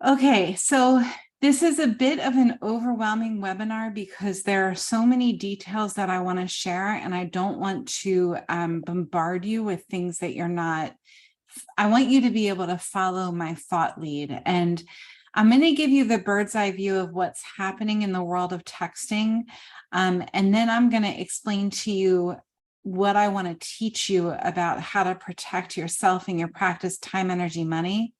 Okay, so this is a bit of an overwhelming webinar because there are so many details that I want to share, and I don't want to bombard you with things that you're not. I want you to be able to follow my thought lead, and I'm going to give you the bird's eye view of what's happening in the world of texting, and then I'm going to explain to you what I want to teach you about how to protect yourself and your practice, time, energy, money.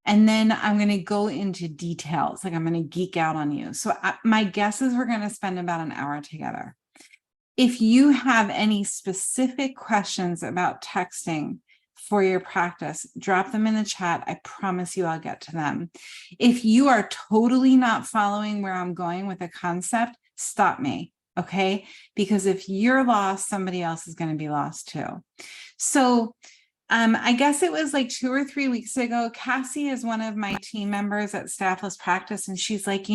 And then I'm going to go into details, like I'm going to geek out on you. So my guess is we're going to spend about an hour together. If you have any specific questions about texting for your practice, drop them in the chat. I promise you I'll get to them. If you are totally not following where I'm going with a concept, stop me, okay? Because if you're lost, somebody else is going to be lost too. So I guess it was like 2 or 3 weeks ago, Cassie is one of my team members at Staffless Practice, and she's like,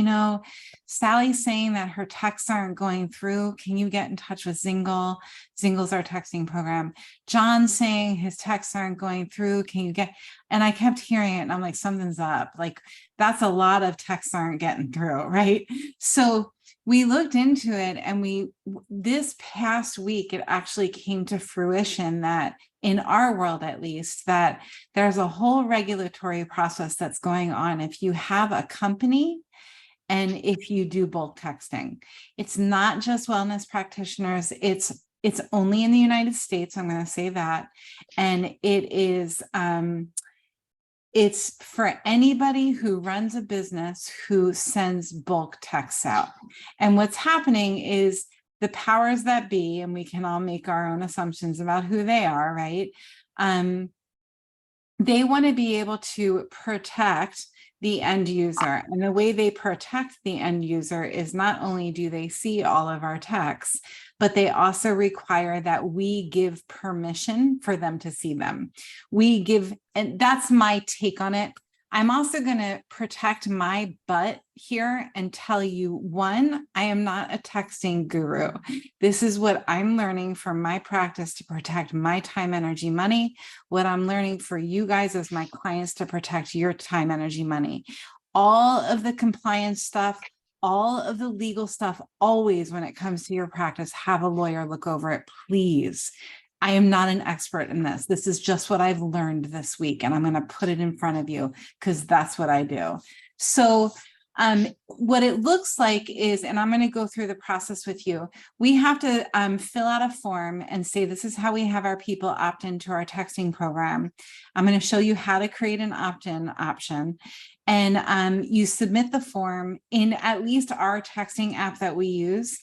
Sally's saying that her texts aren't going through. Can you get in touch with Zingle? Zingle's our texting program. John's saying his texts aren't going through. Can you get, and I kept hearing it, and I'm like, something's up. Like, that's a lot of texts aren't getting through, right? So we looked into it, and this past week, it actually came to fruition that in our world, at least, that there's a whole regulatory process that's going on if you have a company and if you do bulk texting. It's not just wellness practitioners. It's only in the United States. I'm going to say that. And it's for anybody who runs a business who sends bulk texts out. And what's happening is the powers that be, and we can all make our own assumptions about who they are, right? They want to be able to protect the end user. And the way they protect the end user is not only do they see all of our texts, but they also require that we give permission for them to see them. And that's my take on it. I'm also going to protect my butt here and tell you, one, I am not a texting guru. This is what I'm learning from my practice to protect my time, energy, money. What I'm learning for you guys as my clients to protect your time, energy, money. All of the compliance stuff, all of the legal stuff, always when it comes to your practice, have a lawyer look over it, please. I am not an expert in this. This is just what I've learned this week, and I'm going to put it in front of you because that's what I do. So what it looks like is, and I'm going to go through the process with you, we have to fill out a form and say, this is how we have our people opt into our texting program. I'm going to show you how to create an opt-in option. And you submit the form in at least our texting app that we use.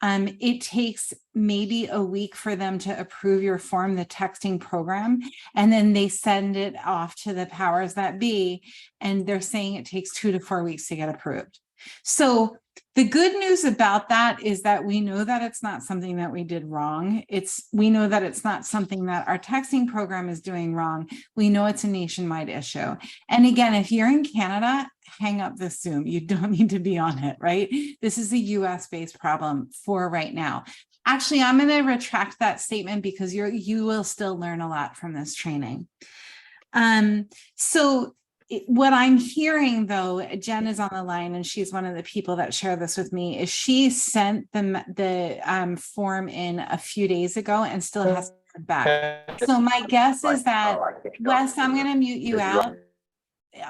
It takes maybe a week for them to approve your form, the texting program, and then they send it off to the powers that be, and they're saying it takes 2 to 4 weeks to get approved. So the good news about that is that we know that it's not something that we did wrong. We know that it's not something that our texting program is doing wrong. We know it's a nationwide issue. And again, if you're in Canada, hang up this Zoom. You don't need to be on it, right? This is a US-based problem for right now. Actually, I'm going to retract that statement because you will still learn a lot from this training. What I'm hearing, though, Jen is on the line, and she's one of the people that share this with me, is she sent the form in a few days ago and still hasn't heard back. So my guess is that, Wes, I'm going to mute you out.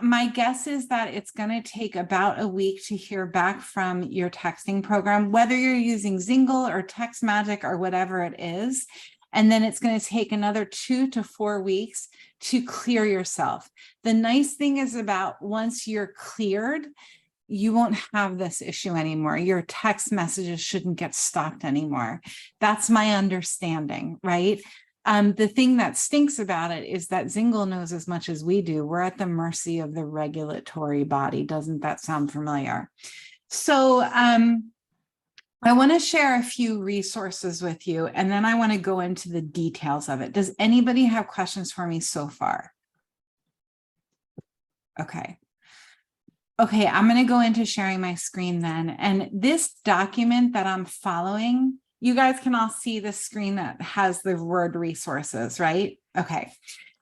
My guess is that it's going to take about a week to hear back from your texting program, whether you're using Zingle or TextMagic or whatever it is. And then it's going to take another 2 to 4 weeks to clear yourself. The nice thing is about once you're cleared, you won't have this issue anymore. Your text messages shouldn't get stopped anymore. That's my understanding, right? The thing that stinks about it is that Zingle knows as much as we do. We're at the mercy of the regulatory body. Doesn't that sound familiar? So, I want to share a few resources with you, and then I want to go into the details of it. Does anybody have questions for me so far? Okay. Okay, I'm going to go into sharing my screen then. And this document that I'm following, you guys can all see the screen that has the word resources, right? Okay.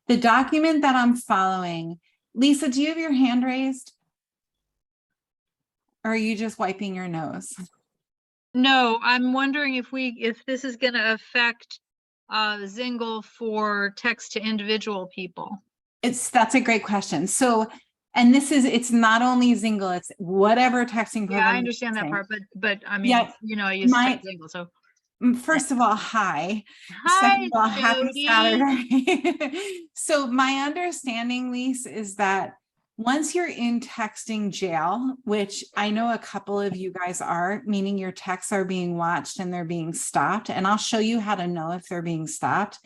The document that I'm following, Lisa, do you have your hand raised? Or are you just wiping your nose? No, I'm wondering if this is going to affect Zingle for text to individual people. That's a great question. So, and it's not only Zingle, it's whatever texting Yeah, program I you're understand that using. part, but I mean, Yeah, I use my Zingle, so. first of all, hi. Second Hi, of all, happy Jody. Saturday. So my understanding, Lisa, is that once you're in texting jail, which I know a couple of you guys are, meaning your texts are being watched and they're being stopped, and I'll show you how to know if they're being stopped.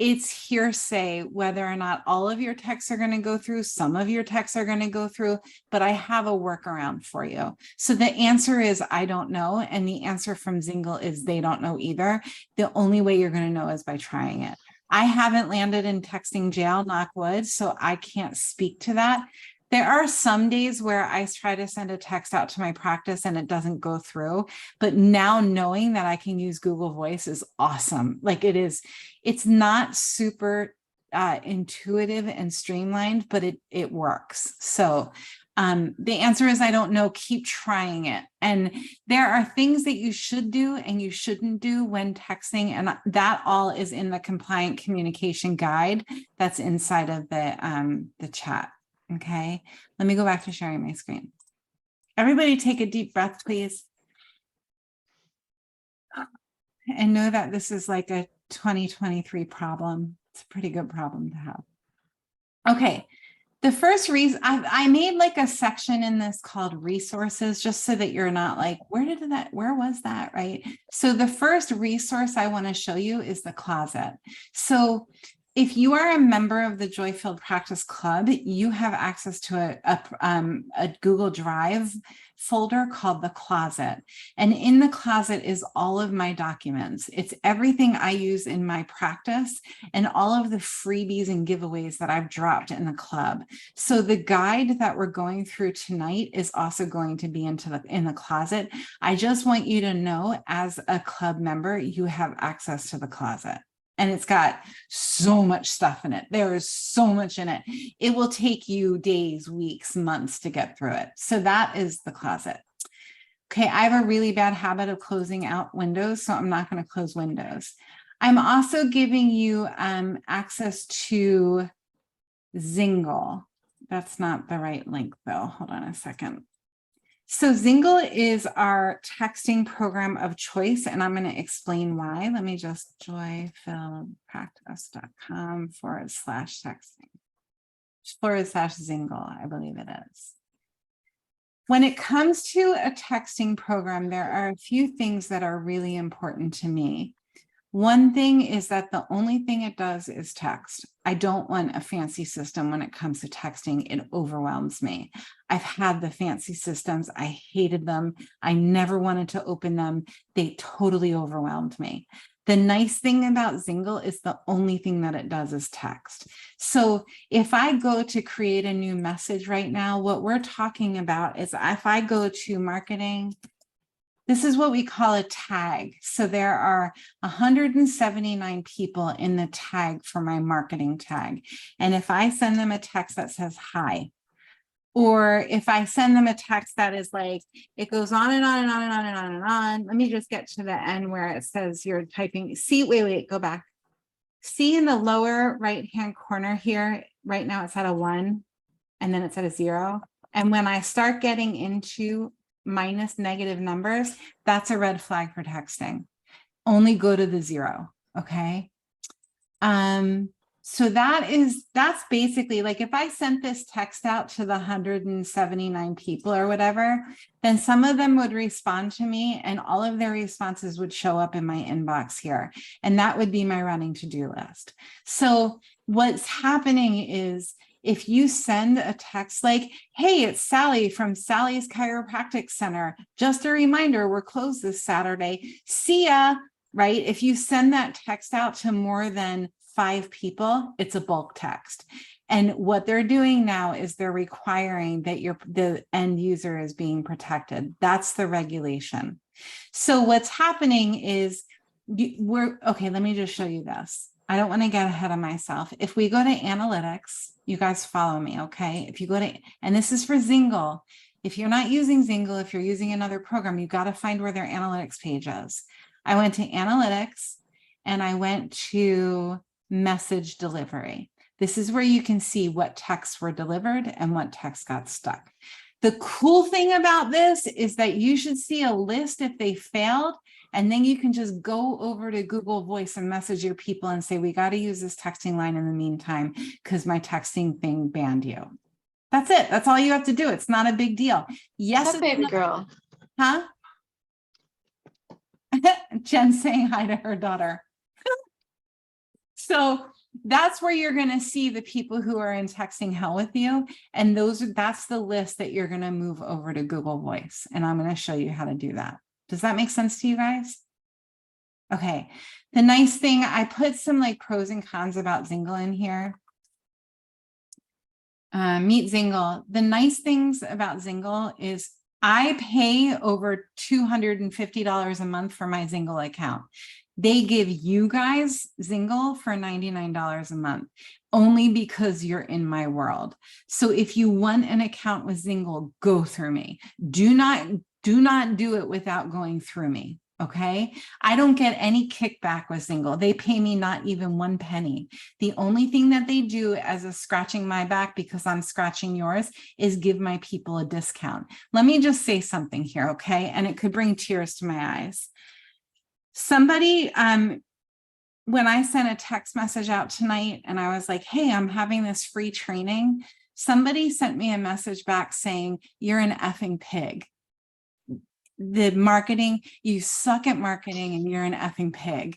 It's hearsay whether or not all of your texts are going to go through. Some of your texts are going to go through, but I have a workaround for you. So the answer is I don't know, and the answer from Zingle is they don't know either. The only way you're going to know is by trying it. I haven't landed in texting jail, knock wood, so I can't speak to that. There are some days where I try to send a text out to my practice and it doesn't go through, but now knowing that I can use Google Voice is awesome. Like it's not super intuitive and streamlined, but it works. So the answer is I don't know. Keep trying it. And there are things that you should do and you shouldn't do when texting, and that all is in the compliant communication guide that's inside of the chat. Okay, let me go back to sharing my screen. Everybody take a deep breath, please. And know that this is like a 2023 problem. It's a pretty good problem to have. Okay, the first reason I made like a section in this called resources, just so that you're not like, where was that, right? So the first resource I want to show you is the closet. So if you are a member of the Joy-Filled Practice Club, you have access to a Google Drive folder called the closet. And in the closet is all of my documents. It's everything I use in my practice and all of the freebies and giveaways that I've dropped in the club. So the guide that we're going through tonight is also going to be in the closet. I just want you to know, as a club member, you have access to the closet. And it's got so much stuff in it. There is so much in it. It will take you days, weeks, months to get through it. So that is the closet. Okay, I have a really bad habit of closing out windows, so I'm not going to close windows. I'm also giving you access to Zingle. That's not the right link though. Hold on a second. So Zingle is our texting program of choice, and I'm going to explain why. Let me just joyfilledpractice.com/texting/Zingle, I believe it is. When it comes to a texting program, there are a few things that are really important to me. One thing is that the only thing it does is text. I don't want a fancy system when it comes to texting. It overwhelms me. I've had the fancy systems. I hated them. I never wanted to open them. They totally overwhelmed me. The nice thing about Zingle is the only thing that it does is text. So if I go to create a new message right now, what we're talking about is if I go to marketing, this is what we call a tag. So there are 179 people in the tag for my marketing tag. And if I send them a text that says hi, or if I send them a text that is like, it goes on and on and on and on and on and on. Let me just get to the end where it says you're typing. See, wait, go back. See in the lower right-hand corner here, right now it's at a 1, and then it's at a 0. And when I start getting into minus negative numbers, that's a red flag for texting. Only go to the 0. Okay. So that's basically like if I sent this text out to the 179 people or whatever, then some of them would respond to me and all of their responses would show up in my inbox here. And that would be my running to-do list. So what's happening is if you send a text like, hey, it's Sally from Sally's Chiropractic Center. Just a reminder, we're closed this Saturday. See ya, right? If you send that text out to more than 5 people, it's a bulk text. And what they're doing now is they're requiring that the end user is being protected. That's the regulation. So what's happening is okay, let me just show you this. I don't want to get ahead of myself. If we go to analytics, you guys follow me, okay? If you go to, and this is for Zingle, If you're not using Zingle, if you're using another program, you got to find where their analytics page is. I went to analytics and I went to message delivery. This is where you can see what texts were delivered and what text got stuck. The cool thing about this is that you should see a list if they failed, and then you can just go over to Google Voice and message your people and say, we got to use this texting line in the meantime because my texting thing banned you. That's it. That's all you have to do. It's not a big deal. Yes, That baby girl. huh? Jen saying hi to her daughter. So that's where you're going to see the people who are in texting hell with you. And that's the list that you're going to move over to Google Voice. And I'm going to show you how to do that. Does that make sense to you guys? Okay. The nice thing, I put some like pros and cons about Zingle in here. Meet Zingle. The nice things about Zingle is I pay over $250 a month for my Zingle account. They give you guys Zingle for $99 a month, only because you're in my world. So if you want an account with Zingle, go through me. Do not do it without going through me. Okay. I don't get any kickback with Zingle. They pay me not even 1 penny. The only thing that they do as a scratching my back because I'm scratching yours is give my people a discount. Let me just say something here. Okay. And it could bring tears to my eyes. Somebody, when I sent a text message out tonight and I was like, hey, I'm having this free training. Somebody sent me a message back saying, you're an effing pig. The marketing, you suck at marketing and you're an effing pig.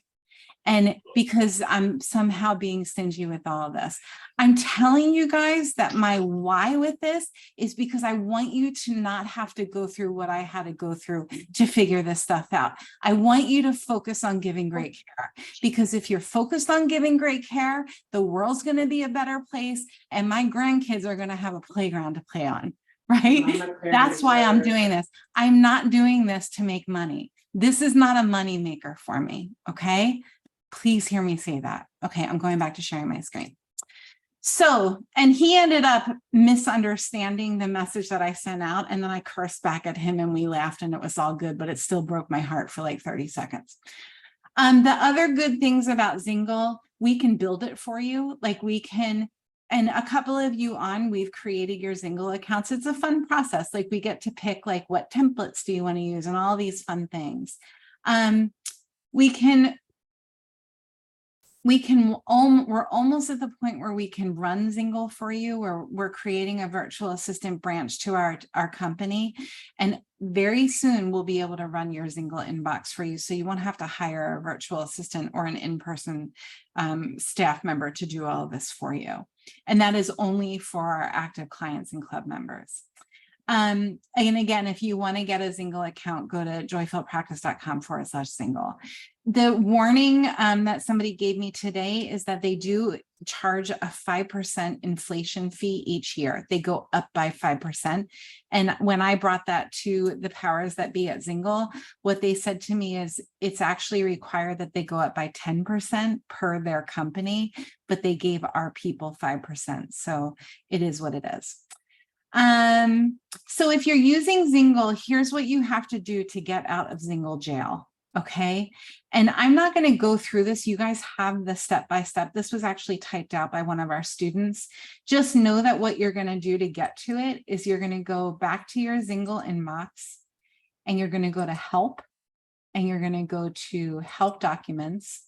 And because I'm somehow being stingy with all of this, I'm telling you guys that my why with this is because I want you to not have to go through what I had to go through to figure this stuff out. I want you to focus on giving great care, because if you're focused on giving great care, the world's going to be a better place and my grandkids are going to have a playground to play on. Right? That's why I'm doing this. I'm not doing this to make money. This is not a money maker for me. Okay. Please hear me say that. Okay. I'm going back to sharing my screen. So, and he ended up misunderstanding the message that I sent out. And then I cursed back at him and we laughed and it was all good, but it still broke my heart for like 30 seconds. The other good things about Zingle, we can build it for you. Like we can, and a couple of you we've created your Zingle accounts. It's a fun process. Like we get to pick like what templates do you want to use and all these fun things. We're almost at the point where we can run Zingle for you, where we're creating a virtual assistant branch to our company. And very soon we'll be able to run your Zingle inbox for you. So you won't have to hire a virtual assistant or an in-person staff member to do all of this for you. And that is only for our active clients and club members. And again, if you want to get a Zingle account, go to joyfulpractice.com/Zingle. The warning that somebody gave me today is that they do charge a 5% inflation fee each year. They go up by 5%. And when I brought that to the powers that be at Zingle, what they said to me is it's actually required that they go up by 10% per their company, but they gave our people 5%. So it is what it is. So if you're using Zingle, here's what you have to do to get out of Zingle jail. Okay. And I'm not going to go through this. You guys have the step-by-step. This was actually typed out by one of our students. Just know that what you're going to do to get to it is you're going to go back to your Zingle inbox and you're going to go to help and you're going to go to help documents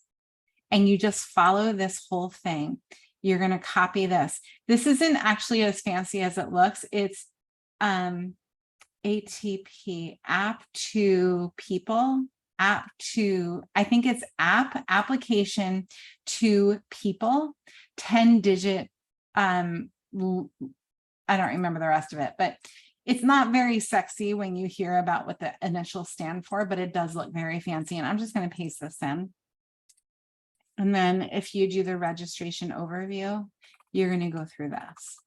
and you just follow this whole thing. You're going to copy this. This isn't actually as fancy as it looks. It's ATP, app to people, app to, I think it's application to people, 10-digit, I don't remember the rest of it, but it's not very sexy when you hear about what the initials stand for, but it does look very fancy. And I'm just going to paste this in. And then if you do the registration overview, you're going to go through this.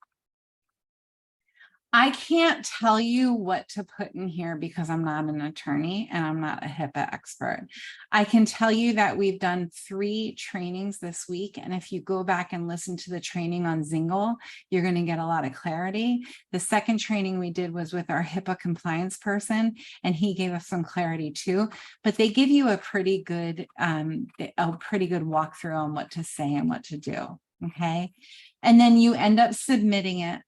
I can't tell you what to put in here because I'm not an attorney and I'm not a HIPAA expert. I can tell you that we've done 3 trainings this week. And if you go back and listen to the training on Zingle, you're going to get a lot of clarity. The second training we did was with our HIPAA compliance person, and he gave us some clarity too. But they give you a pretty good walkthrough on what to say and what to do. Okay. And then you end up submitting it.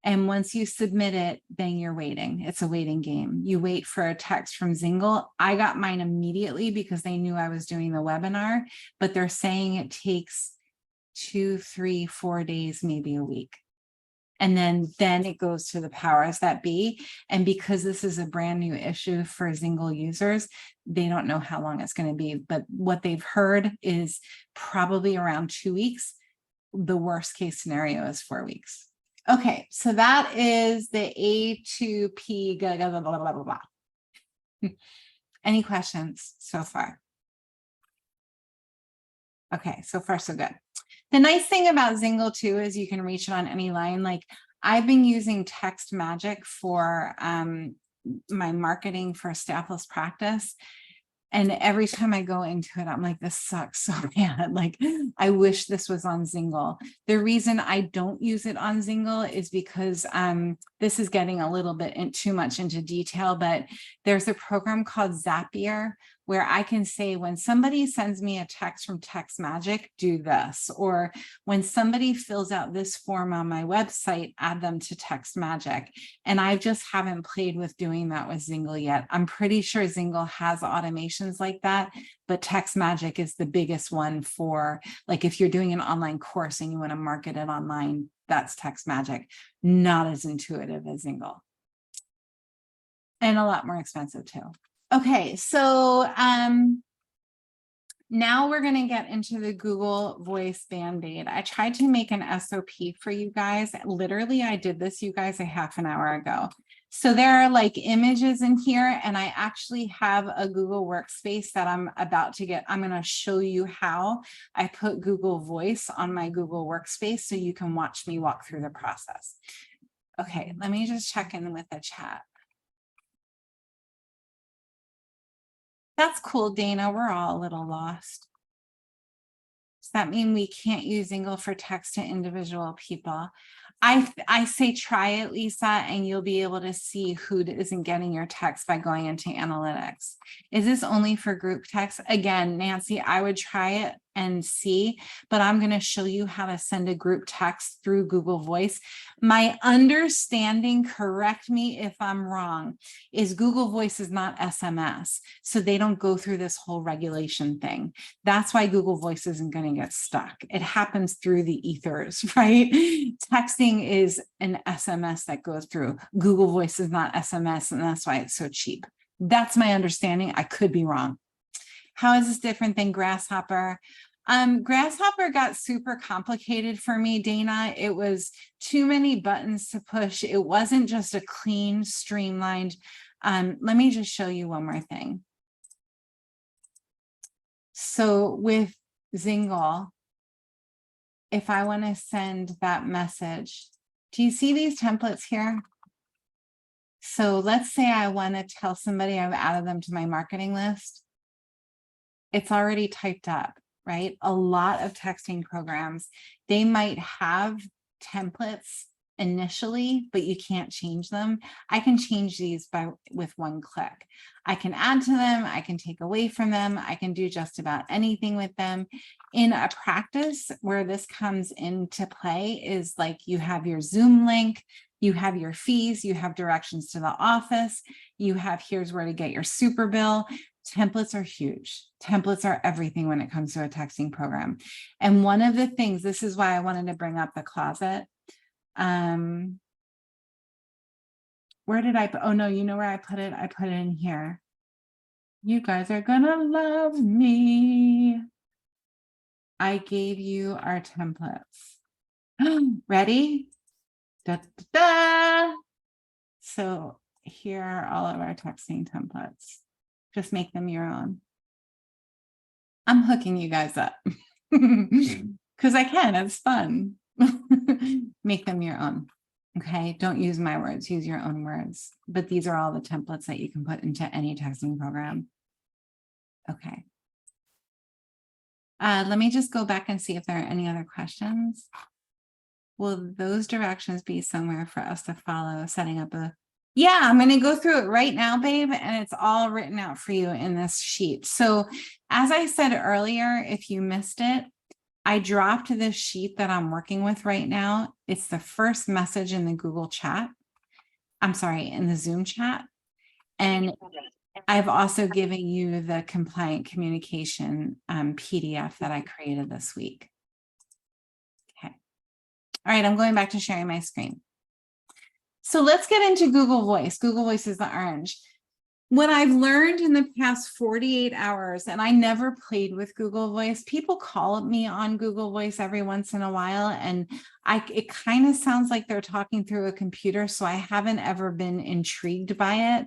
And once you submit it, then you're waiting. It's a waiting game. You wait for a text from Zingle. I got mine immediately because they knew I was doing the webinar, but they're saying it takes 2, 3, 4 days, maybe a week. And then it goes to the powers that be. And because this is a brand new issue for Zingle users, they don't know how long it's going to be. But what they've heard is probably around 2 weeks. The worst case scenario is 4 weeks. Okay, so that is the A2P. Blah, blah, blah, blah, blah, blah. Any questions so far? Okay, so far so good. The nice thing about Zingle too is you can reach it on any line. Like I've been using Text Magic for my marketing for Staffless Practice. And every time I go into it, I'm like, this sucks so bad. Like, I wish this was on Zingle. The reason I don't use it on Zingle is because this is getting a little bit too much into detail, but there's a program called Zapier where I can say, when somebody sends me a text from Text Magic, do this. Or when somebody fills out this form on my website, add them to Text Magic. And I just haven't played with doing that with Zingle yet. I'm pretty sure Zingle has automations like that, but Text Magic is the biggest one for, like, if you're doing an online course and you want to market it online, that's Text Magic. Not as intuitive as Zingle. And a lot more expensive too. Okay, so now we're going to get into the Google Voice Band-Aid. I tried to make an SOP for you guys. Literally, I did this, you guys, a half an hour ago. So there are like images in here, and I actually have a Google Workspace that I'm about to get. I'm going to show you how I put Google Voice on my Google Workspace so you can watch me walk through the process. Okay, let me just check in with the chat. That's cool, Dana. We're all a little lost. Does that mean we can't use Zingle for text to individual people? I say try it, Lisa, and you'll be able to see who isn't getting your text by going into analytics. Is this only for group text? Again, Nancy, I would try it and see, but I'm going to show you how to send a group text through Google Voice. My understanding, correct me if I'm wrong, is Google Voice is not SMS, so they don't go through this whole regulation thing. That's why Google Voice isn't going to get stuck. It happens through the ethers, right? Texting is an SMS that goes through. Google Voice is not SMS, and that's why it's so cheap. That's my understanding. I could be wrong. How is this different than Grasshopper? Grasshopper got super complicated for me, Dana. It was too many buttons to push. It wasn't just a clean, streamlined. Let me just show you one more thing. So with Zingle, if I want to send that message, do you see these templates here? So let's say I want to tell somebody I've added them to my marketing list. It's already typed up, right? A lot of texting programs, they might have templates initially, but you can't change them. I can change these with one click. I can add to them, I can take away from them, I can do just about anything with them. In a practice where this comes into play is like you have your Zoom link, you have your fees, you have directions to the office, you have here's where to get your super bill. Templates are huge. Templates are everything when it comes to a texting program. And one of the things, this is why I wanted to bring up the closet. Where did I put, oh no, you know where I put it? I put it in here. You guys are gonna love me. I gave you our templates. Ready? Da, da, da. So here are all of our texting templates. Just make them your own. I'm hooking you guys up because I can, it's fun. Make them your own. Okay, don't use my words, use your own words. But these are all the templates that you can put into any texting program. Okay. Let me just go back and see if there are any other questions. Will those directions be somewhere for us to follow, setting up a, yeah, I'm going to go through it right now, babe, and it's all written out for you in this sheet. So as I said earlier, if you missed it, I dropped this sheet that I'm working with right now. It's the first message in the Google chat. I'm sorry, in the Zoom chat. And I've also given you the compliant communication PDF that I created this week. Okay. All right, I'm going back to sharing my screen. So let's get into Google Voice. Google Voice is the orange. What I've learned in the past 48 hours, and I never played with Google Voice, people call me on Google Voice every once in a while, and it kind of sounds like they're talking through a computer, so I haven't ever been intrigued by it.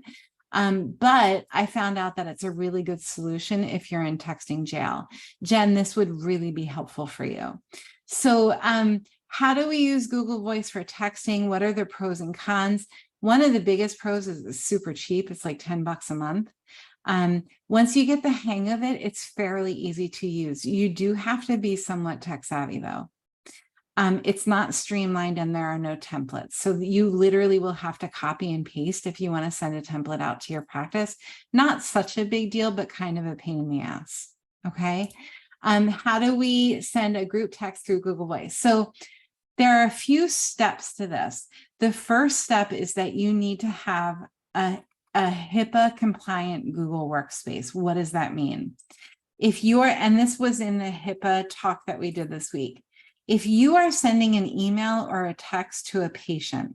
But I found out that it's a really good solution if you're in texting jail. Jen, this would really be helpful for you. So how do we use Google Voice for texting? What are the pros and cons? One of the biggest pros is it's super cheap. It's like 10 bucks a month. Once you get the hang of it, it's fairly easy to use. You do have to be somewhat tech savvy though. It's not streamlined and there are no templates. So you literally will have to copy and paste if you want to send a template out to your practice. Not such a big deal, but kind of a pain in the ass. Okay. How do we send a group text through Google Voice? So there are a few steps to this. The first step is that you need to have a HIPAA compliant Google Workspace. What does that mean? If you are, and this was in the HIPAA talk that we did this week, if you are sending an email or a text to a patient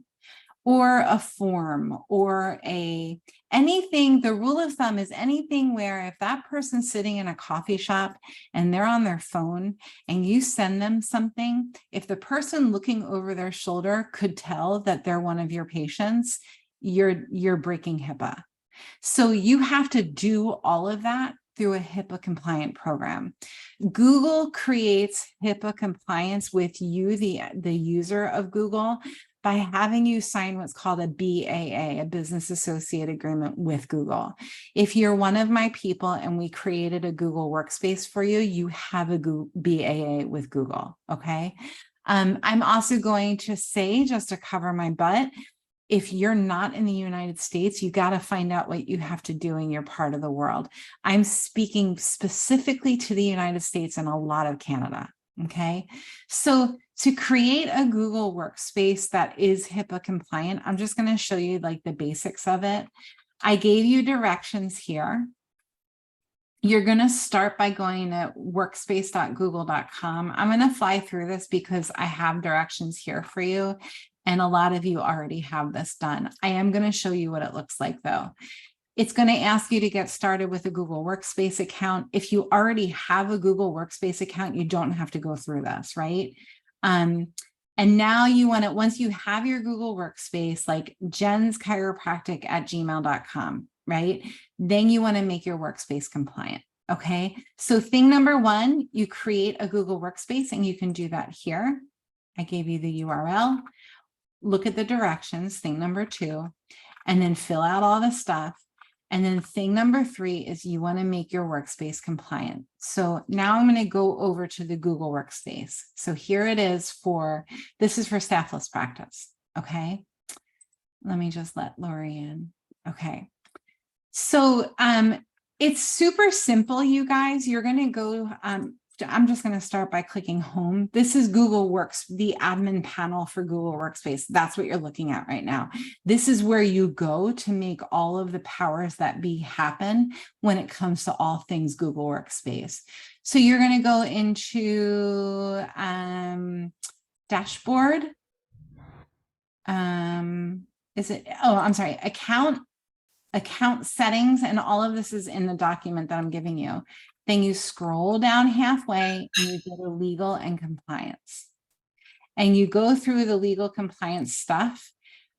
or a form or anything, the rule of thumb is anything where if that person's sitting in a coffee shop and they're on their phone and you send them something, if the person looking over their shoulder could tell that they're one of your patients, you're breaking HIPAA. So you have to do all of that through a HIPAA compliant program. Google creates HIPAA compliance with you, the user of Google, by having you sign what's called a BAA, a Business Associate Agreement with Google. If you're one of my people and we created a Google Workspace for you, you have a BAA with Google, okay? I'm also going to say, just to cover my butt, if you're not in the United States, you got to find out what you have to do in your part of the world. I'm speaking specifically to the United States and a lot of Canada. Okay. So to create a Google Workspace that is HIPAA compliant, I'm just going to show you like the basics of it. I gave you directions here. You're going to start by going to workspace.google.com. I'm going to fly through this because I have directions here for you. And a lot of you already have this done. I am going to show you what it looks like though. It's going to ask you to get started with a Google Workspace account. If you already have a Google Workspace account, you don't have to go through this, right? And now you want to, once you have your Google Workspace, like jenschiropractic@gmail.com, right? Then you want to make your workspace compliant. Okay. So thing number one, you create a Google Workspace and you can do that here. I gave you the URL. Look at the directions, thing number two, and then fill out all the stuff. And then thing number three is you want to make your workspace compliant. So now I'm going to go over to the Google Workspace. So here it is this is for staffless practice. Okay. Let me just let Lori in. Okay. So it's super simple, you guys. You're going to go, I'm just going to start by clicking home. This is Google Works, the admin panel for Google Workspace. That's what you're looking at right now. This is where you go to make all of the powers that be happen when it comes to all things Google Workspace. So you're going to go into dashboard. I'm sorry, account settings, and all of this is in the document that I'm giving you. Then you scroll down halfway and you go to legal and compliance. And you go through the legal compliance stuff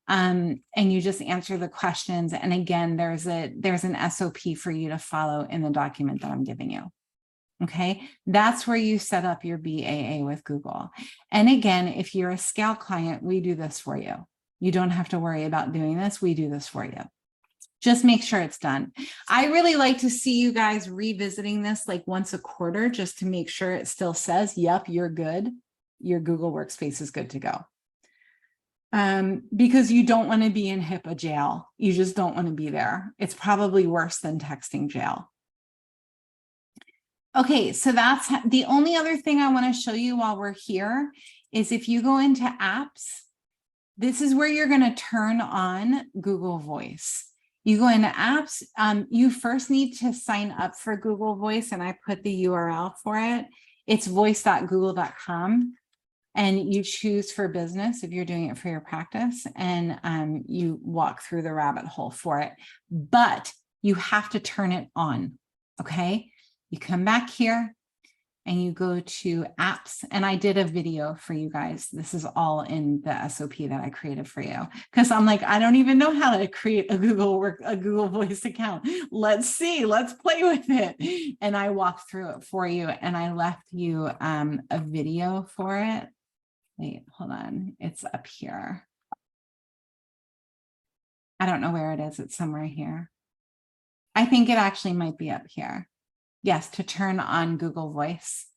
and you just answer the questions. And again, there's an SOP for you to follow in the document that I'm giving you. Okay, that's where you set up your BAA with Google. And again, if you're a Scout client, we do this for you. You don't have to worry about doing this. We do this for you. Just make sure it's done. I really like to see you guys revisiting this like once a quarter, just to make sure it still says, yep, you're good. Your Google Workspace is good to go. Because you don't want to be in HIPAA jail. You just don't want to be there. It's probably worse than texting jail. Okay, so that's the only other thing I want to show you while we're here is if you go into apps, this is where you're going to turn on Google Voice. You go into apps, you first need to sign up for Google Voice, and I put the URL for it. It's voice.google.com, and you choose for business if you're doing it for your practice, and you walk through the rabbit hole for it, but you have to turn it on, okay? You come back here and you go to apps, and I did a video for you guys. This is all in the SOP that I created for you, because I'm like, I don't even know how to create a Google Voice account. Let's see, let's play with it. And I walked through it for you, and I left you a video for it. Wait, hold on, it's up here. I don't know where it is. It's somewhere here. I think it actually might be up here. Yes, to turn on Google Voice.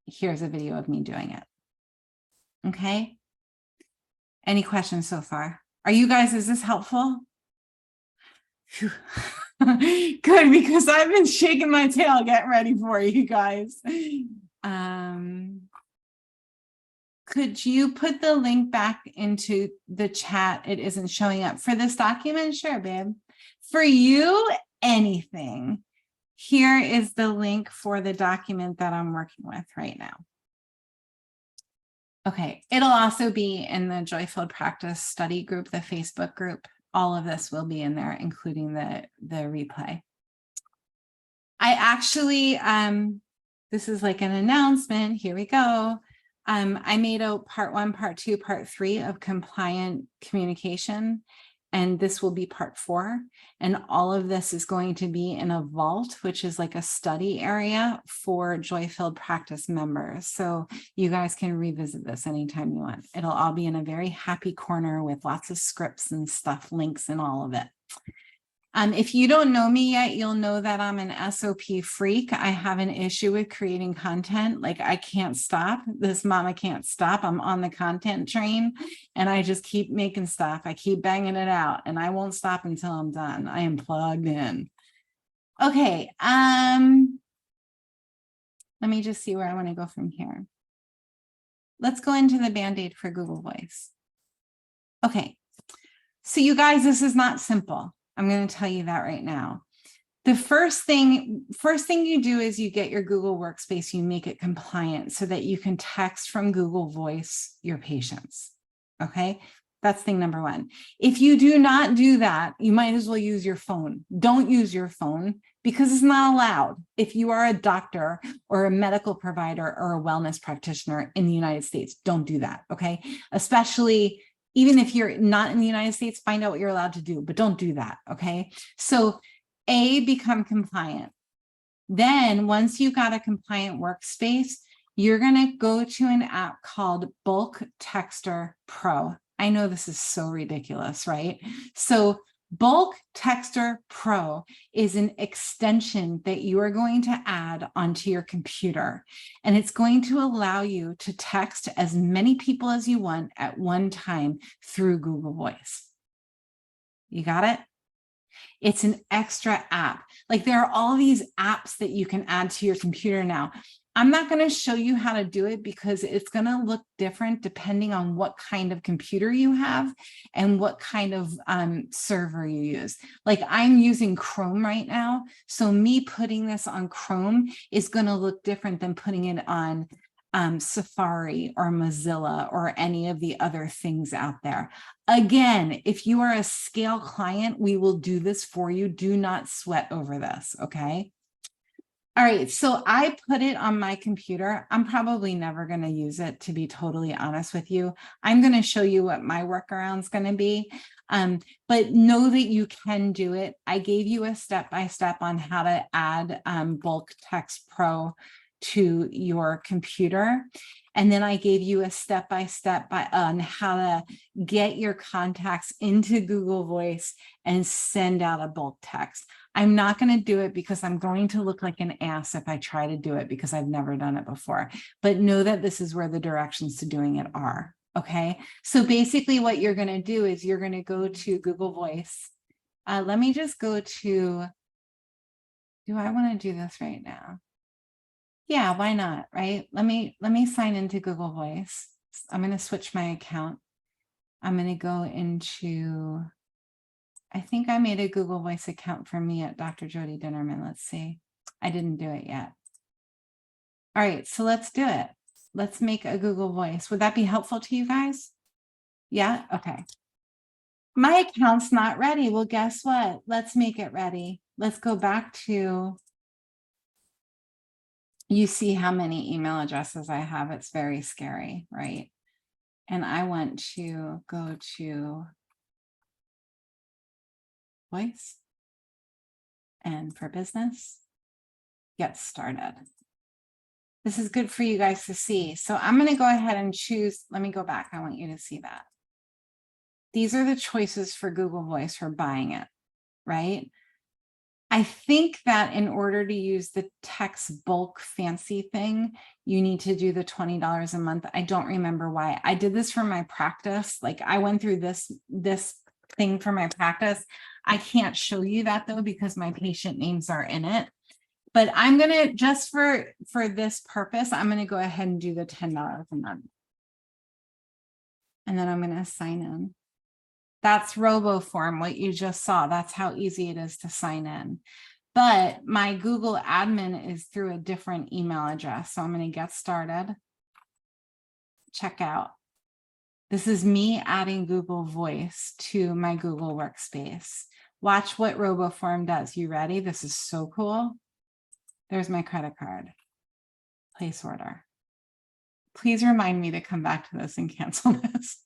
Here's a video of me doing it. Okay. Any questions so far? Are you guys, is this helpful? Good, because I've been shaking my tail getting ready for you guys. Could you put the link back into the chat? It isn't showing up for this document. Sure, babe. For you, anything. Here is the link for the document that I'm working with right now. Okay, it'll also be in the Joy-Filled Practice study group, the Facebook group. All of this will be in there, including the replay. I actually, this is like an announcement. Here we go. I made a part 1, part 2, part 3 of compliant communication. And this will be part 4. And all of this is going to be in a vault, which is like a study area for Joy-Filled Practice members. So you guys can revisit this anytime you want. It'll all be in a very happy corner with lots of scripts and stuff, links and all of it. If you don't know me yet, you'll know that I'm an SOP freak. I have an issue with creating content. Like, I can't stop. This mama can't stop. I'm on the content train, and I just keep making stuff. I keep banging it out, and I won't stop until I'm done. I am plugged in. Okay. Let me just see where I want to go from here. Let's go into the Band-Aid for Google Voice. Okay. So you guys, this is not simple. I'm going to tell you that right now. The first thing you do is you get your Google Workspace, you make it compliant so that you can text from Google Voice your patients. Okay, that's thing number 1. If you do not do that, you might as well use your phone. Don't use your phone because it's not allowed. If you are a doctor or a medical provider or a wellness practitioner in the United States, don't do that. Okay, especially even if you're not in the United States, find out what you're allowed to do, but don't do that, okay? So become compliant. Then once you got a compliant workspace, you're gonna go to an app called Bulk Texter Pro. I know this is so ridiculous, right? So Bulk Texter Pro is an extension that you are going to add onto your computer, and it's going to allow you to text as many people as you want at one time through Google Voice. You got it? It's an extra app. Like, there are all these apps that you can add to your computer now. I'm not going to show you how to do it because it's going to look different depending on what kind of computer you have and what kind of server you use. Like, I'm using Chrome right now. So me putting this on Chrome is going to look different than putting it on Safari or Mozilla or any of the other things out there. Again, if you are a scale client, we will do this for you. Do not sweat over this, okay? All right, so I put it on my computer. I'm probably never going to use it, to be totally honest with you. I'm going to show you what my workaround is going to be, but know that you can do it. I gave you a step-by-step on how to add Bulk Text Pro to your computer. And then I gave you a step-by-step on how to get your contacts into Google Voice and send out a bulk text. I'm not going to do it because I'm going to look like an ass if I try to do it because I've never done it before. But know that this is where the directions to doing it are. Okay. So basically what you're going to do is you're going to go to Google Voice. Let me just go to, do I want to do this right now? Yeah, why not? Right. Let me sign into Google Voice. I'm going to switch my account. I'm going to go into, I think I made a Google Voice account for me at Dr. Jody Dinnerman. Let's see. I didn't do it yet. All right, so let's do it. Let's make a Google Voice. Would that be helpful to you guys? Yeah, okay. My account's not ready. Well, guess what? Let's make it ready. Let's go back to, you see how many email addresses I have. It's very scary, right? And I want to go to Voice and for business, get started. This is good for you guys to see. So I'm going to go ahead and choose. Let me go back. I want you to see that. These are the choices for Google Voice for buying it, right? I think that in order to use the text bulk fancy thing, you need to do the $20 a month. I don't remember why. I did this for my practice. Like I went through this thing for my practice. I can't show you that though, because my patient names are in it. But I'm going to, just for this purpose, I'm going to go ahead and do the $10 a month. And then I'm going to sign in. That's RoboForm, what you just saw. That's how easy it is to sign in. But my Google admin is through a different email address. So I'm going to get started. Check out. This is me adding Google Voice to my Google Workspace. Watch what RoboForm does. You ready? This is so cool. There's my credit card. Place order. Please remind me to come back to this and cancel this.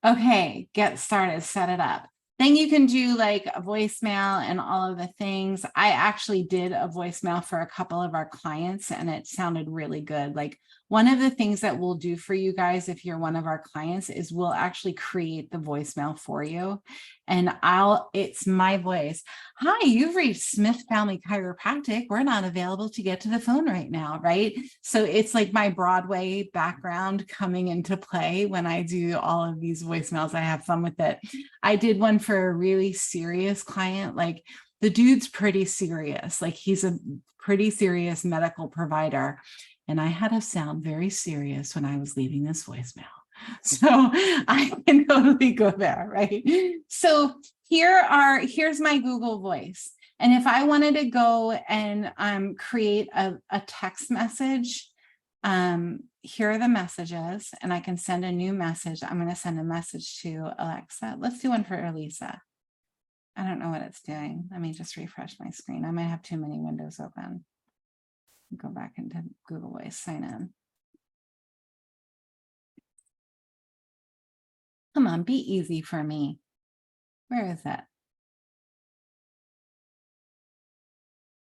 Okay, get started, set it up. Then you can do like a voicemail and all of the things. I actually did a voicemail for a couple of our clients and it sounded really good. Like one of the things that we'll do for you guys if you're one of our clients is we'll actually create the voicemail for you. And it's my voice. Hi, you've reached Smith Family Chiropractic. We're not available to get to the phone right now, right? So it's like my Broadway background coming into play when I do all of these voicemails. I have fun with it. I did one for a really serious client. Like the dude's pretty serious. Like he's a pretty serious medical provider. And I had to sound very serious when I was leaving this voicemail. So I can totally go there, right? So here's my Google Voice. And if I wanted to go and create a text message, here are the messages, and I can send a new message. I'm going to send a message to Alexa. Let's do one for Elisa. I don't know what it's doing. Let me just refresh my screen. I might have too many windows open. Go back into Google Voice, sign in. Come on, be easy for me. Where is it?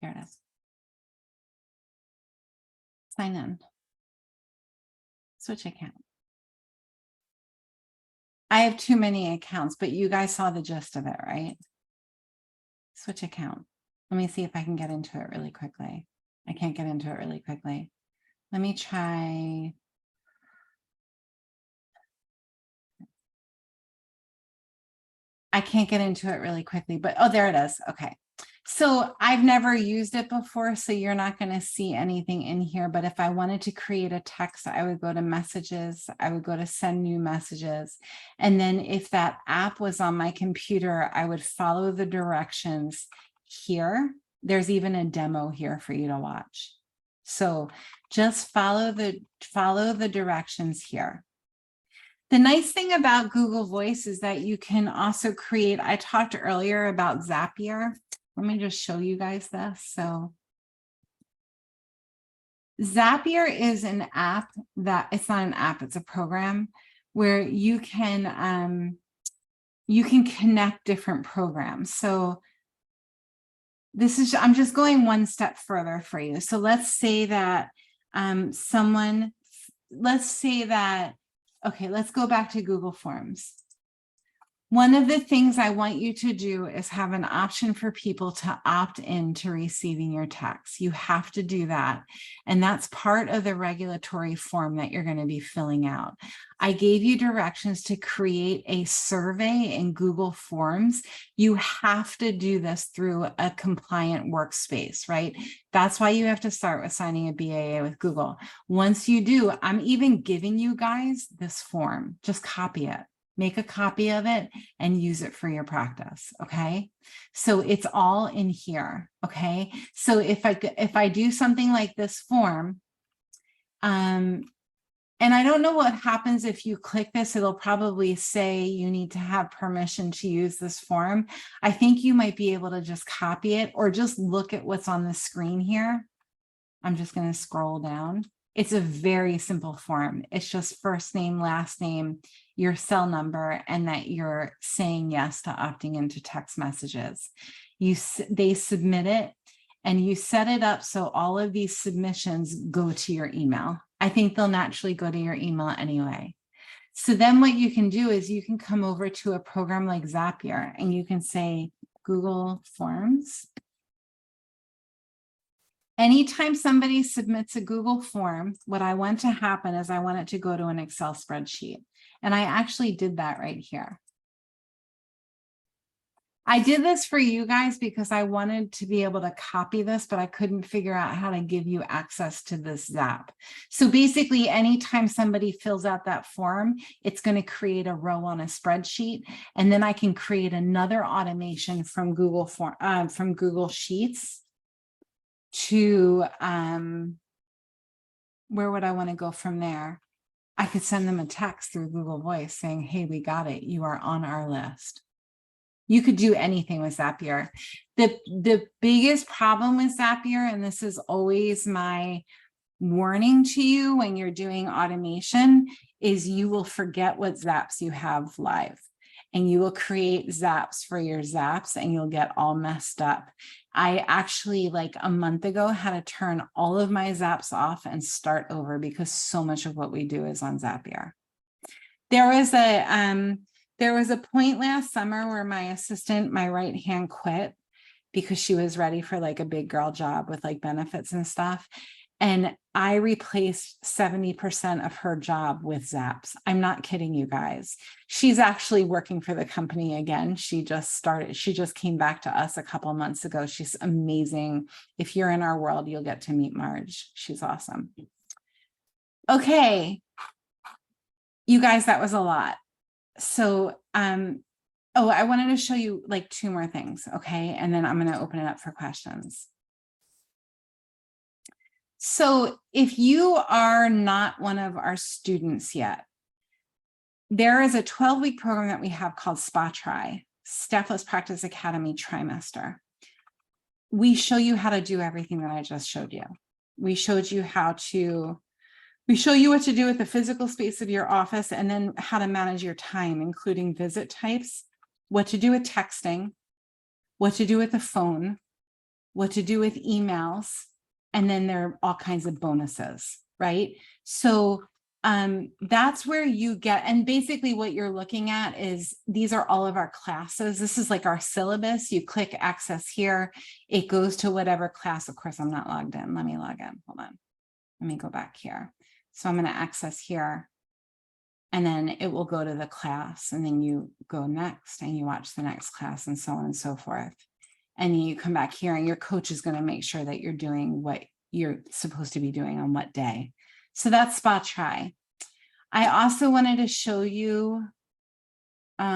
There it is. Sign in. Switch account. I have too many accounts, but you guys saw the gist of it, right? Switch account. Let me see if I can get into it really quickly. I can't get into it really quickly. Let me try. I can't get into it really quickly, but oh, there it is. Okay. So I've never used it before, so you're not going to see anything in here. But if I wanted to create a text, I would go to messages. I would go to send new messages. And then if that app was on my computer, I would follow the directions here. There's even a demo here for you to watch. So just follow the directions here. The nice thing about Google Voice is that you can also create, I talked earlier about Zapier. Let me just show you guys this. So Zapier is an app that, it's not an app, it's a program where you can connect different programs. So this is, I'm just going one step further for you. So let's say that someone, let's say that, okay, let's go back to Google Forms. One of the things I want you to do is have an option for people to opt in to receiving your text. You have to do that. And that's part of the regulatory form that you're going to be filling out. I gave you directions to create a survey in Google Forms. You have to do this through a compliant workspace, right? That's why you have to start with signing a BAA with Google. Once you do, I'm even giving you guys this form. Just copy it. Make a copy of it and use it for your practice. Okay. So it's all in here. Okay. So if I do something like this form, and I don't know what happens if you click this, it'll probably say you need to have permission to use this form. I think you might be able to just copy it or just look at what's on the screen here. I'm just going to scroll down. It's a very simple form. It's just first name, last name, your cell number, and that you're saying yes to opting into text messages. They submit it and you set it up so all of these submissions go to your email. I think they'll naturally go to your email anyway. So then what you can do is you can come over to a program like Zapier and you can say Google Forms. Anytime somebody submits a Google form, what I want to happen is I want it to go to an Excel spreadsheet. And I actually did that right here. I did this for you guys because I wanted to be able to copy this, but I couldn't figure out how to give you access to this Zap. So basically, anytime somebody fills out that form, it's going to create a row on a spreadsheet. And then I can create another automation from Google Sheets to where would I want to go from there? I could send them a text through Google Voice saying, hey, we got it. You are on our list. You could do anything with Zapier. The biggest problem with Zapier, and this is always my warning to you when you're doing automation, is you will forget what Zaps you have live. And you will create Zaps for your Zaps and you'll get all messed up. I actually, like a month ago, had to turn all of my Zaps off and start over because so much of what we do is on Zapier. There was a point last summer where my assistant, my right hand, quit because she was ready for like a big girl job with like benefits and stuff. And I replaced 70% of her job with Zaps. I'm not kidding you guys. She's actually working for the company again. She just came back to us a couple of months ago. She's amazing. If you're in our world, you'll get to meet Marge. She's awesome. Okay. You guys, that was a lot. So, I wanted to show you like 2 more things. Okay. And then I'm going to open it up for questions. So if you are not one of our students yet, there is a 12-week program that we have called SPA-TRI, Staffless Practice Academy Trimester. We show you how to do everything that I just showed you. We show you what to do with the physical space of your office and then how to manage your time, including visit types, what to do with texting, what to do with the phone, what to do with emails, and then there are all kinds of bonuses, right? So that's where you get, and basically what you're looking at is these are all of our classes. This is like our syllabus. You click access here, it goes to whatever class. Of course, I'm not logged in. Let me log in. Hold on. Let me go back here. So I'm going to access here and then it will go to the class and then you go next and you watch the next class and so on and so forth. And then you come back here and your coach is going to make sure that you're doing what you're supposed to be doing on what day. So that's SPA-TRI. I also wanted to show you, what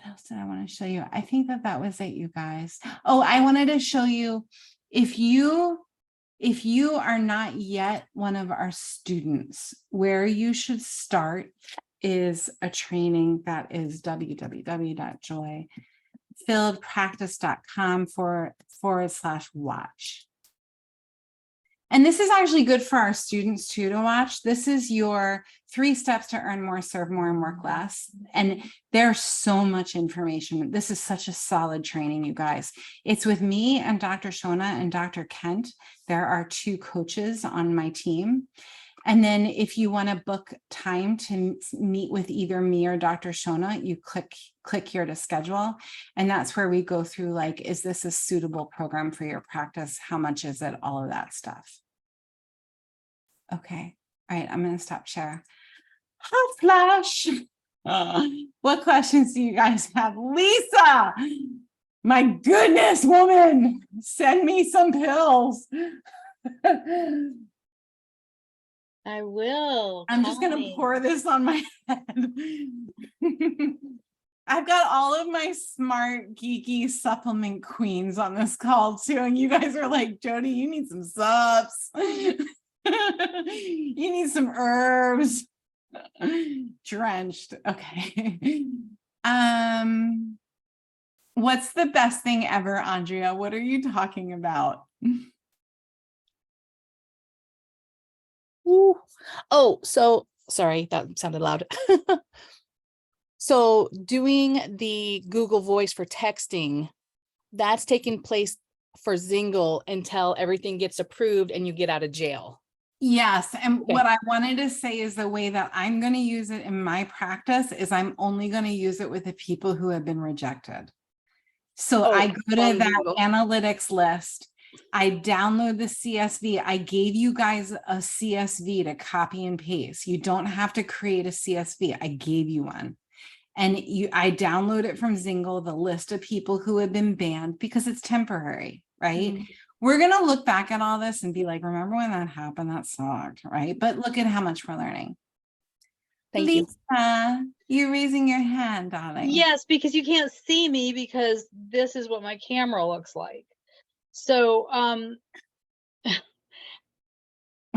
else did I want to show you? I think that was it, you guys. Oh, I wanted to show you, if you are not yet one of our students, where you should start is a training that is www.joyfilledpractice.com/watch. And this is actually good for our students too to watch. This is your 3 steps to earn more, serve more, and work less. And there's so much information. This is such a solid training, you guys. It's with me and Dr. Shona and Dr. Kent. There are 2 coaches on my team. And then if you want to book time to meet with either me or Dr. Shona, you click here to schedule. And that's where we go through, like, is this a suitable program for your practice? How much is it? All of that stuff. Okay. All right. I'm going to stop share. Hot flash. What questions do you guys have? Lisa, my goodness, woman, send me some pills. I will. I'm just Call going to me. pour this on my head. I've got all of my smart, geeky supplement queens on this call too. And you guys are like, Jody, you need some subs. You need some herbs. Drenched. Okay. What's the best thing ever, Andrea? What are you talking about? Ooh. Oh, so sorry, that sounded loud. So doing the Google Voice for texting, that's taking place for Zingle until everything gets approved and you get out of jail. Yes. And Okay. what I wanted to say is the way that I'm going to use it in my practice is I'm only going to use it with the people who have been rejected. So Oh, I go to on that Google. analytics list. I download the CSV. I gave you guys a CSV to copy and paste. You don't have to create a CSV. I gave you one. And I download it from Zingle, the list of people who have been banned because it's temporary, right? Mhm. We're going to look back at all this and be like, remember when that happened? That sucked, right? But look at how much we're learning. Thank you. Lisa, you're raising your hand, darling. Yes, because you can't see me because this is what my camera looks like. So,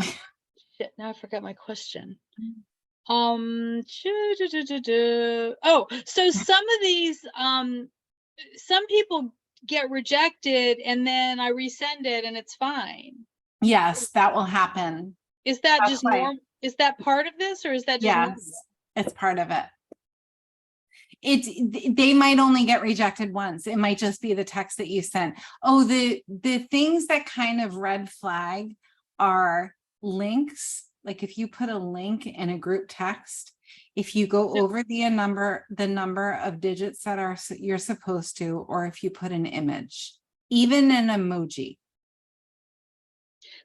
shit, now I forgot my question. Oh, so some of these, some people get rejected and then I resend it and it's fine. Yes, that will happen. Is that That's just right. normal? Is that part of this or is that just normal? Yes, it's part of it. They might only get rejected once. It might just be the text that you sent. Oh, the things that kind of red flag are links. Like if you put a link in a group text, if you go Yep. over the number of digits that you're supposed to, or if you put an image, even an emoji.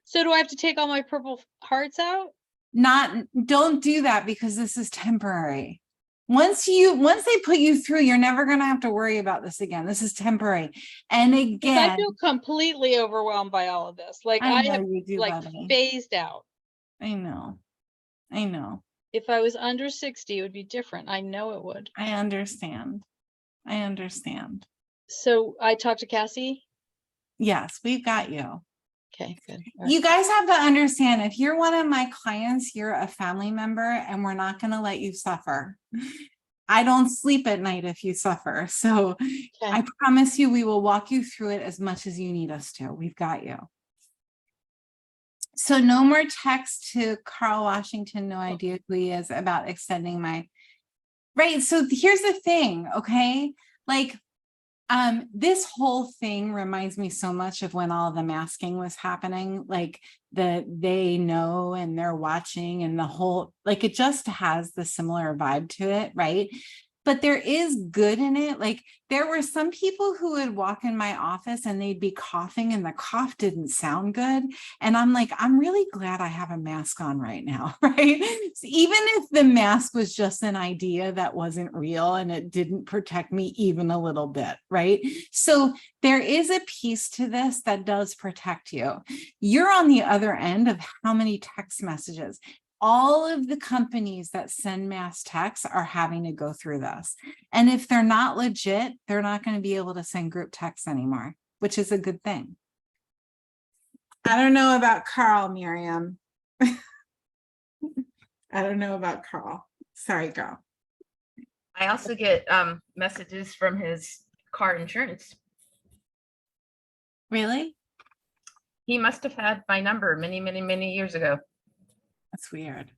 So do I have to take all my purple hearts out? Don't do that because this is temporary. Once they put you through, you're never going to have to worry about this again. This is temporary. And I again, feel completely overwhelmed by all of this. Like I I know have you do, like buddy. phased out. I know. If I was under 60, it would be different. I know it would. I understand. So I talked to Cassie. Yes, we've got you. Okay, good. All right. You guys have to understand, if you're one of my clients, you're a family member and we're not going to let you suffer. I don't sleep at night if you suffer. So I promise you, we will walk you through it as much as you need us to. We've got you. So no more text to Carl Washington, no idea who he is, about extending my, right? So here's the thing, okay? Like, this whole thing reminds me so much of when all the masking was happening, like they know and they're watching and the whole, like it just has the similar vibe to it, right? But there is good in it. Like there were some people who would walk in my office and they'd be coughing and the cough didn't sound good. And I'm like, I'm really glad I have a mask on right now, right? So even if the mask was just an idea that wasn't real and it didn't protect me even a little bit, right? So there is a piece to this that does protect you. You're on the other end of how many text messages. All of the companies that send mass texts are having to go through this. And if they're not legit, they're not going to be able to send group texts anymore, which is a good thing. I don't know about Carl, Miriam. I don't know about Carl. Sorry, girl. I also get messages from his car insurance. Really? He must have had my number many, many, many years ago. That's weird.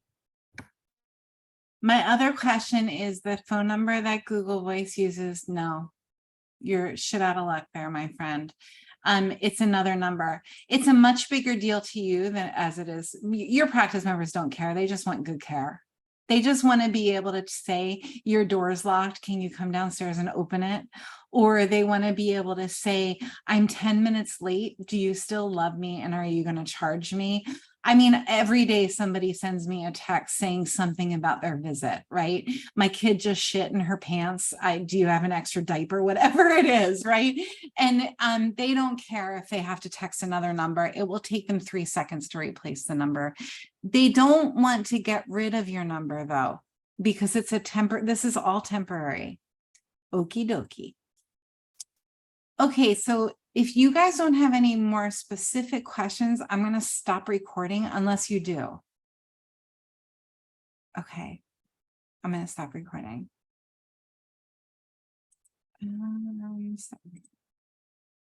My other question is the phone number that Google Voice uses. No, you're shit out of luck there, my friend. It's another number. It's a much bigger deal to you than as it is. Your practice members don't care. They just want good care. They just want to be able to say, your door's locked. Can you come downstairs and open it? Or they want to be able to say, I'm 10 minutes late. Do you still love me? And are you going to charge me? I mean, every day somebody sends me a text saying something about their visit, right? My kid just shit in her pants. Do you have an extra diaper? Whatever it is, right? And they don't care if they have to text another number. It will take them 3 seconds to replace the number. They don't want to get rid of your number though, because it's this is all temporary. Okie dokie. Okay, so if you guys don't have any more specific questions, I'm going to stop recording unless you do. Okay, I'm going to stop recording. Stop.